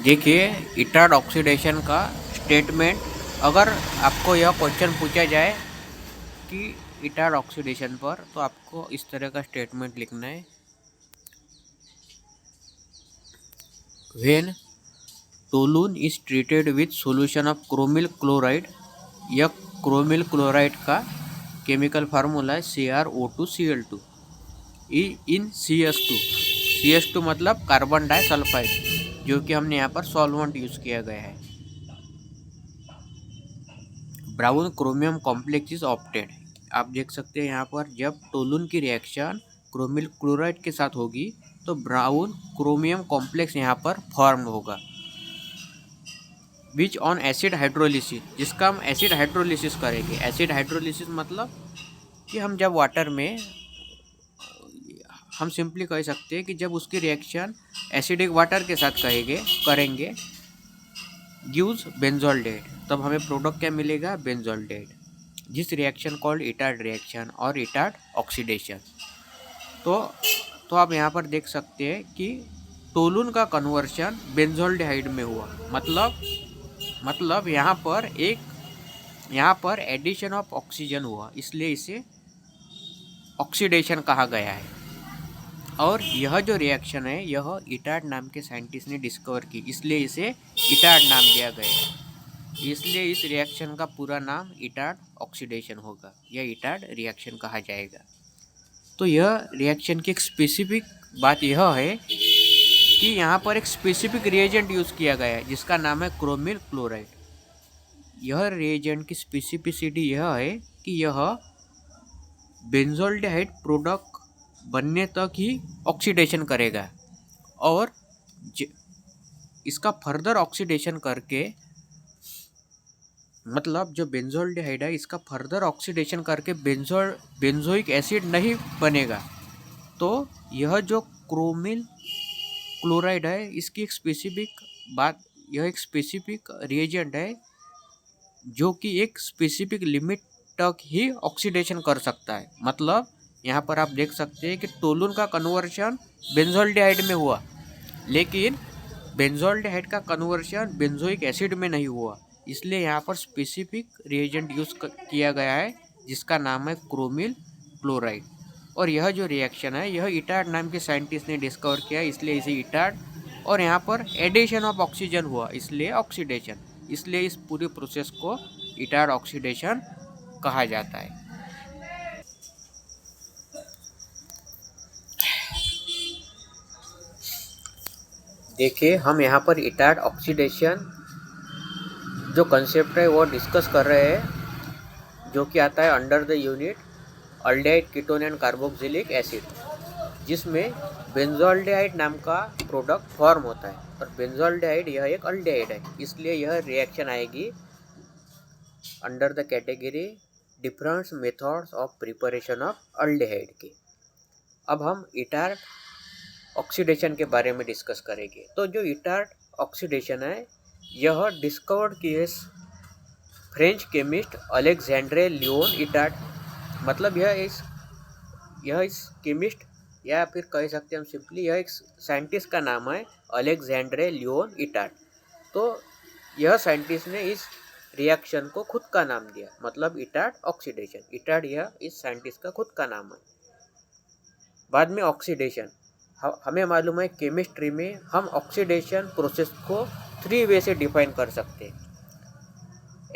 देखिए, Etard oxidation का statement, अगर आपको यह क्वेश्चन पूछा जाए कि इटार्ड ऑक्सीडेशन पर, तो आपको इस तरह का स्टेटमेंट लिखना है। When toluene is treated with solution of chromyl chloride, यह क्रोमिल क्लोराइड का केमिकल फार्मूला है CrO2Cl2 इन CS2 मतलब कार्बन डाइसल्फाइड, जो कि हमने यहाँ पर सॉल्वेंट यूज किया गया है। Brown chromium complex is obtained. आप देख सकते हैं यहाँ पर जब टोलून की रिएक्शन क्रोमिल क्लोराइड के साथ होगी तो ब्राउन क्रोमियम कॉम्प्लेक्स यहाँ पर फॉर्म होगा। विच ऑन एसिड हाइड्रोलिसिस, जिसका हम एसिड हाइड्रोलिसिस करेंगे। एसिड हाइड्रोलिसिस मतलब कि हम जब वाटर में, हम सिंपली कह सकते हैं कि जब उसकी रिएक्शन एसिडिक वाटर के साथ करेंगे गिव्स बेंजोल्डेट, तब हमें प्रोडक्ट क्या मिलेगा, बेंजोल्डेट। जिस रिएक्शन कॉल्ड इटार्ड रिएक्शन और इटार्ड ऑक्सीडेशन। तो आप यहाँ पर देख सकते हैं कि टोलून का कन्वर्शन बेंजोल्डिहाइड में हुआ। मतलब यहाँ पर एडिशन ऑफ ऑक्सीजन हुआ, इसलिए इसे ऑक्सीडेशन कहा गया है। और यह जो रिएक्शन है यह इटार्ड नाम के साइंटिस्ट ने डिस्कवर की, इसलिए इसे इटार्ड नाम दिया गया है। इसलिए इस रिएक्शन का पूरा नाम इटार्ड ऑक्सीडेशन होगा, यह इटार्ड रिएक्शन कहा जाएगा। तो यह रिएक्शन की एक स्पेसिफिक बात यह है कि यहाँ पर एक स्पेसिफिक रिएजेंट यूज़ किया गया है जिसका नाम है क्रोमिल क्लोराइड। यह रिएजेंट की स्पेसिफिसिटी यह है कि यह बेंजोल्डिहाइड प्रोडक्ट बनने तक ही ऑक्सीडेशन करेगा और इसका फर्दर ऑक्सीडेशन करके, मतलब जो बेंजोल्डिहाइड है इसका फर्दर ऑक्सीडेशन करके बेंजोइक एसिड नहीं बनेगा। तो यह जो क्रोमिल क्लोराइड है इसकी एक स्पेसिफिक बात, यह एक स्पेसिफिक रिएजेंट है जो कि एक स्पेसिफिक लिमिट तक ही ऑक्सीडेशन कर सकता है। मतलब यहाँ पर आप देख सकते हैं कि टोलून का कन्वर्शन बेंजोल्डिहाइड में हुआ, लेकिन बेंजोल्डिहाइड का कन्वर्शन बेंजोइक एसिड में नहीं हुआ। इसलिए यहाँ पर स्पेसिफिक रिएजेंट यूज किया गया है जिसका नाम है क्रोमिल क्लोराइड। और यह जो रिएक्शन है यह इटार्ड नाम के साइंटिस्ट ने डिस्कवर किया, इसलिए इसे इटार्ड। और यहाँ पर एडिशन ऑफ ऑक्सीजन हुआ, इसलिए ऑक्सीडेशन। इसलिए इस पूरे प्रोसेस को इटार्ड ऑक्सीडेशन कहा जाता है। देखिए, हम यहाँ पर इटार्ड ऑक्सीडेशन जो कंसेप्ट है वो डिस्कस कर रहे हैं, जो कि आता है under the unit aldehyde ketone and carboxylic acid, जिसमें बेंजोल्डिहाइड नाम का प्रोडक्ट फॉर्म होता है। और बेंजोल्डिहाइड यह एक अल्डिहाइड है, इसलिए यह रिएक्शन आएगी under the category different methods of preparation of aldehyde की। अब हम इटार्ड ऑक्सीडेशन के बारे में डिस्कस करेंगे। तो जो इटार्ड ऑक्सीडेशन है यह डिस्कवर्ड की है French chemist Alexandre Leon Itard. मतलब यह इस केमिस्ट, या फिर कह सकते हैं हम सिंपली यह एक साइंटिस्ट का नाम है अलेक्जेंड्रे लियोन इटार्ड। तो यह साइंटिस्ट ने इस रिएक्शन को खुद का नाम दिया, मतलब इटार्ड ऑक्सीडेशन। इटार्ड यह इस साइंटिस्ट का खुद का नाम है। बाद में ऑक्सीडेशन, हमें मालूम है केमिस्ट्री में हम ऑक्सीडेशन प्रोसेस को 3 वे से डिफाइन कर सकते हैं।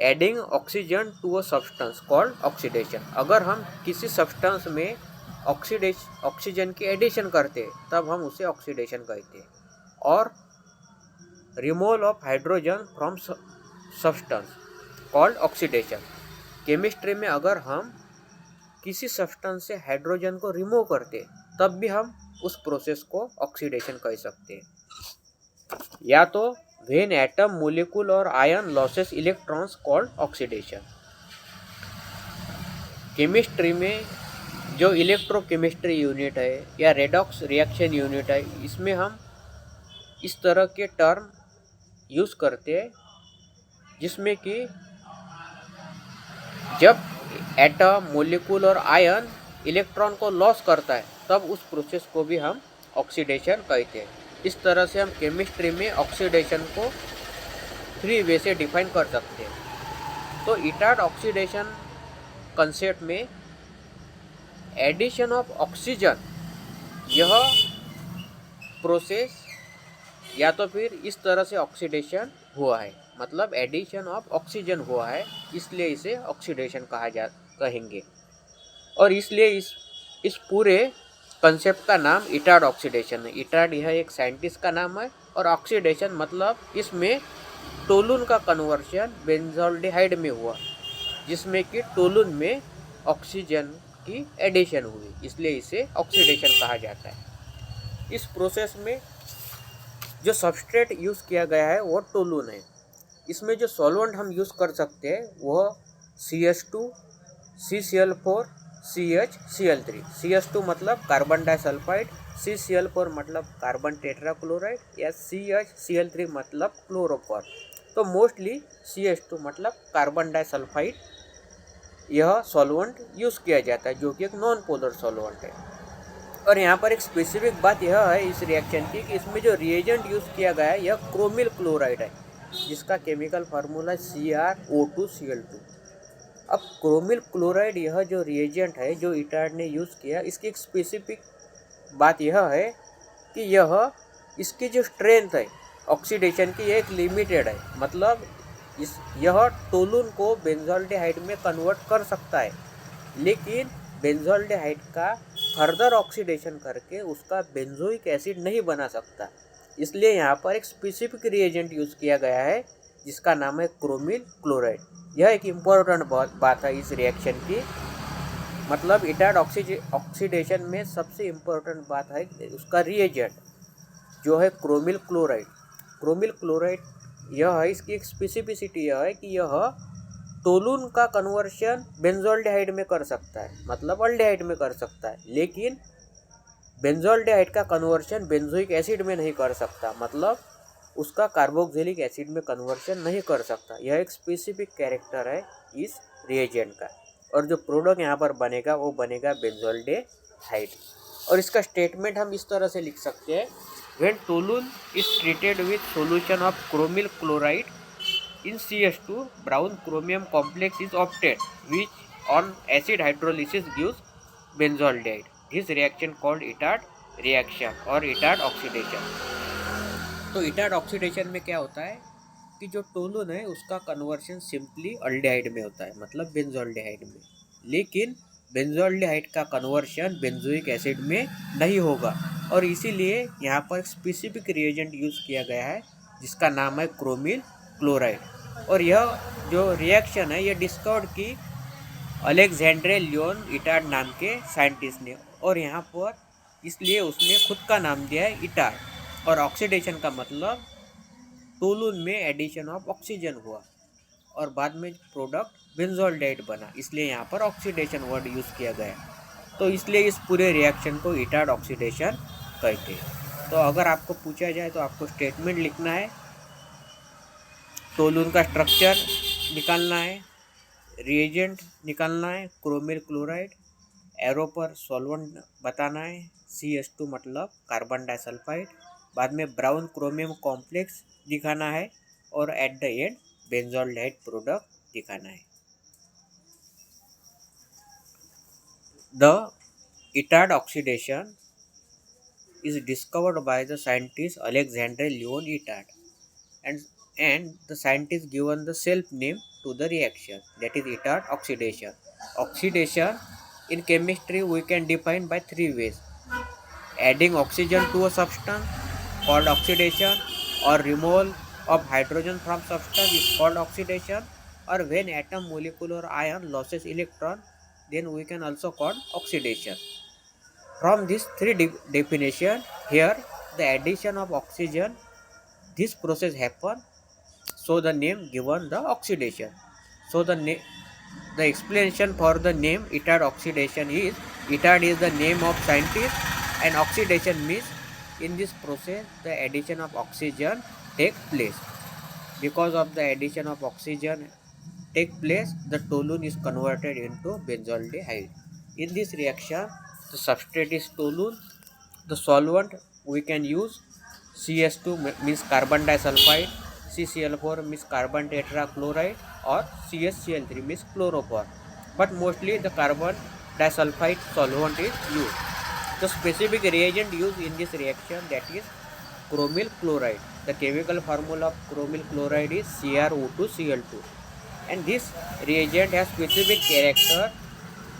Adding oxygen to a substance called oxidation, अगर हम किसी सब्सटेंस में ऑक्सीजन की एडिशन करते हैं तब हम उसे ऑक्सीडेशन कहते हैं। और removal of hydrogen from substance called oxidation. Chemistry में अगर हम किसी सब्सटेंस से हाइड्रोजन को रिमूव करते हैं तब भी हम उस प्रोसेस को ऑक्सीडेशन कह सकते हैं। या तो व्हेन एटम, मोलिक्यूल और ion losses electrons called oxidation. Chemistry में जो इलेक्ट्रोकेमिस्ट्री यूनिट है या रेडॉक्स रिएक्शन यूनिट है, इसमें हम इस तरह के टर्म यूज़ करते हैं जिसमें कि जब एटम, मोलिक्यूल और आयन इलेक्ट्रॉन को लॉस करता है तब उस प्रोसेस को भी हम ऑक्सीडेशन कहते हैं। इस तरह से हम केमिस्ट्री में ऑक्सीडेशन को 3 वे से डिफाइन कर सकते हैं। तो इटार्ड ऑक्सीडेशन कंसेप्ट में एडिशन ऑफ ऑक्सीजन, यह प्रोसेस या तो फिर इस तरह से ऑक्सीडेशन हुआ है, मतलब एडिशन ऑफ ऑक्सीजन हुआ है, इसलिए इसे ऑक्सीडेशन कहेंगे। और इसलिए इस पूरे कंसेप्ट का नाम इटार्ड ऑक्सीडेशन है। इटार्ड यह एक साइंटिस्ट का नाम है, और ऑक्सीडेशन मतलब इसमें टोलून का कन्वर्शन बेंजोल्डिहाइड में हुआ, जिसमें कि टोलून में ऑक्सीजन की एडिशन हुई, इसलिए इसे ऑक्सीडेशन कहा जाता है। इस प्रोसेस में जो सबस्ट्रेट यूज़ किया गया है वो टोलून है। इसमें जो सॉल्वेंट हम यूज़ कर सकते हैं वह CH2, CCl4, CHCl3। CH2 मतलब कार्बन डाइसल्फाइड, CCl4 मतलब कार्बन टेट्राक्लोराइड, या CHCl3 मतलब क्लोरोफॉर्म। तो मोस्टली CH2 मतलब कार्बन डाइसल्फाइड, यह सॉल्वेंट यूज़ किया जाता है, जो कि एक नॉन पोलर सॉल्वेंट है। और यहाँ पर एक स्पेसिफिक बात यह है इस रिएक्शन की कि इसमें जो रिएजेंट यूज़ किया गया है यह क्रोमिल क्लोराइड है, जिसका केमिकल फार्मूला CrO2Cl2। अब क्रोमिल क्लोराइड यह जो रिएजेंट है जो इटार्ड ने यूज़ किया, इसकी एक स्पेसिफिक बात यह है कि इसकी जो स्ट्रेंथ है ऑक्सीडेशन की, एक लिमिटेड है। मतलब यह टोलून को बेंजोल्डिहाइड में कन्वर्ट कर सकता है, लेकिन बेंजोल्डिहाइड का फर्दर ऑक्सीडेशन करके उसका बेंजोइक एसिड नहीं बना सकता। इसलिए यहाँ पर एक स्पेसिफिक रिएजेंट यूज़ किया गया है जिसका नाम है क्रोमिल क्लोराइड। यह एक इम्पोर्टेंट बात है इस रिएक्शन की। मतलब इटार्ड ऑक्सीडेशन में सबसे इम्पोर्टेंट बात है उसका रिएजेंट जो है क्रोमिल क्लोराइड। क्रोमिल क्लोराइड यह है, इसकी एक स्पेसिफिसिटी यह है कि यह टोलून का कन्वर्शन बेंजोल्डिहाइड में कर सकता है, मतलब अल्डिहाइड में कर सकता है, लेकिन बेंजोल्डिहाइड का कन्वर्शन बेंजोइक एसिड में नहीं कर सकता, मतलब उसका कार्बोक्सिलिक एसिड में कन्वर्शन नहीं कर सकता। यह एक स्पेसिफिक कैरेक्टर है इस रिएजेंट का, और जो प्रोडक्ट यहाँ पर बनेगा वो बनेगा बेंजोल्डिहाइड। और इसका स्टेटमेंट हम इस तरह से लिख सकते हैं, when toluene is treated with solution of chromyl chloride in CH2, brown chromium complex is obtained, which on acid hydrolysis gives benzaldehyde. This reaction called Itard reaction और Itard oxidation। तो Itard oxidation में क्या होता है कि जो टोलून है उसका कन्वर्शन सिंपली अल्डिहाइड में होता है, मतलब बेंजोल्डिहाइड में, लेकिन बेंजोल्डिहाइड का कन्वर्शन बेंजोइक एसिड में नहीं होगा। और इसीलिए यहाँ पर स्पेसिफिक रिएजेंट यूज़ किया गया है जिसका नाम है क्रोमिल क्लोराइड। और यह जो रिएक्शन है यह डिस्कवर्ड की अलेक्जेंड्रे लियोन इटार्ड नाम के साइंटिस्ट ने, और यहाँ पर इसलिए उसने खुद का नाम दिया है इटार्ड। और ऑक्सीडेशन का मतलब टोलून में एडिशन ऑफ ऑक्सीजन हुआ और बाद में प्रोडक्ट बेंजोल्डिहाइड बना, इसलिए यहाँ पर ऑक्सीडेशन वर्ड यूज़ किया गया। तो इसलिए इस पूरे रिएक्शन को इटार्ड ऑक्सीडेशन कहते हैं। तो अगर आपको पूछा जाए तो आपको स्टेटमेंट लिखना है, टोलून का स्ट्रक्चर निकालना है, रिएजेंट निकालना है क्रोमिल क्लोराइड, एरो पर सॉल्वेंट बताना है CH2 मतलब कार्बन डाइसल्फाइड, बाद में ब्राउन क्रोमियम कॉम्प्लेक्स दिखाना है, और एट द एंड बेंजोल्डिहाइड प्रोडक्ट दिखाना है। The Etard oxidation is discovered by the scientist Alexandre Leon Itard, and the scientist given the self name to the reaction, that is Itard oxidation. Oxidation in chemistry we can define by 3 ways: adding oxygen to a substance called oxidation, or removal of hydrogen from substance is called oxidation, or when atom, molecule or ion loses electron, then we can also call oxidation. From these 3 definition, here the addition of oxygen, this process happen, so the name given the oxidation. So the explanation for the name Itard oxidation is, Itard is the name of scientist, and oxidation means in this process the addition of oxygen take place. Because of the addition of oxygen take place, the toluene is converted into benzaldehyde. In this reaction, the substrate is toluene, the solvent we can use CS2 means carbon disulfide, CCl4 means carbon tetrachloride, or CSCl3 means chloroform. But mostly the carbon disulfide solvent is used. The specific reagent used in this reaction, that is chromyl chloride. The chemical formula of chromyl chloride is CrO2Cl2, and this reagent has specific character.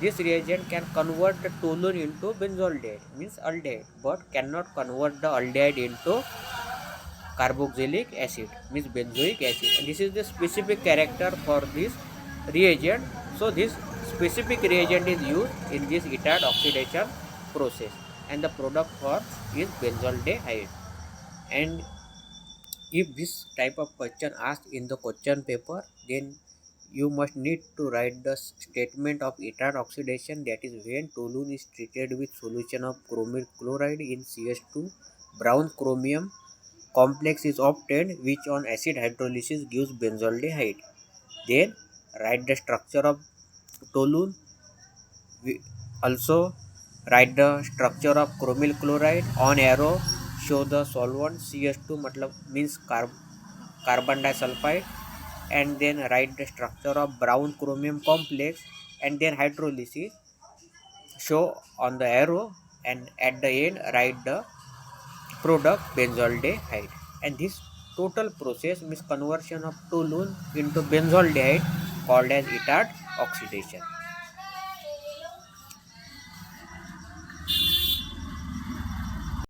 This reagent can convert the toluene into benzaldehyde, means aldehyde, but cannot convert the aldehyde into carboxylic acid, means benzoic acid. And this is the specific character for this reagent. So this specific reagent is used in this etard oxidation process, and the product for is benzaldehyde. And if this type of question asked in the question paper, then you must need to write the statement of etard oxidation, that is when toluene is treated with solution of chromyl chloride in CS2, brown chromium complex is obtained, which on acid hydrolysis gives benzaldehyde. Then write the structure of toluene. Also write the structure of chromyl chloride. On arrow show the solvent CS2 matlab means carbon disulfide, and then write the structure of brown chromium complex, and then hydrolysis show on the arrow, and at the end write the product benzaldehyde. And this total process means conversion of toluene into benzaldehyde called as etard oxidation.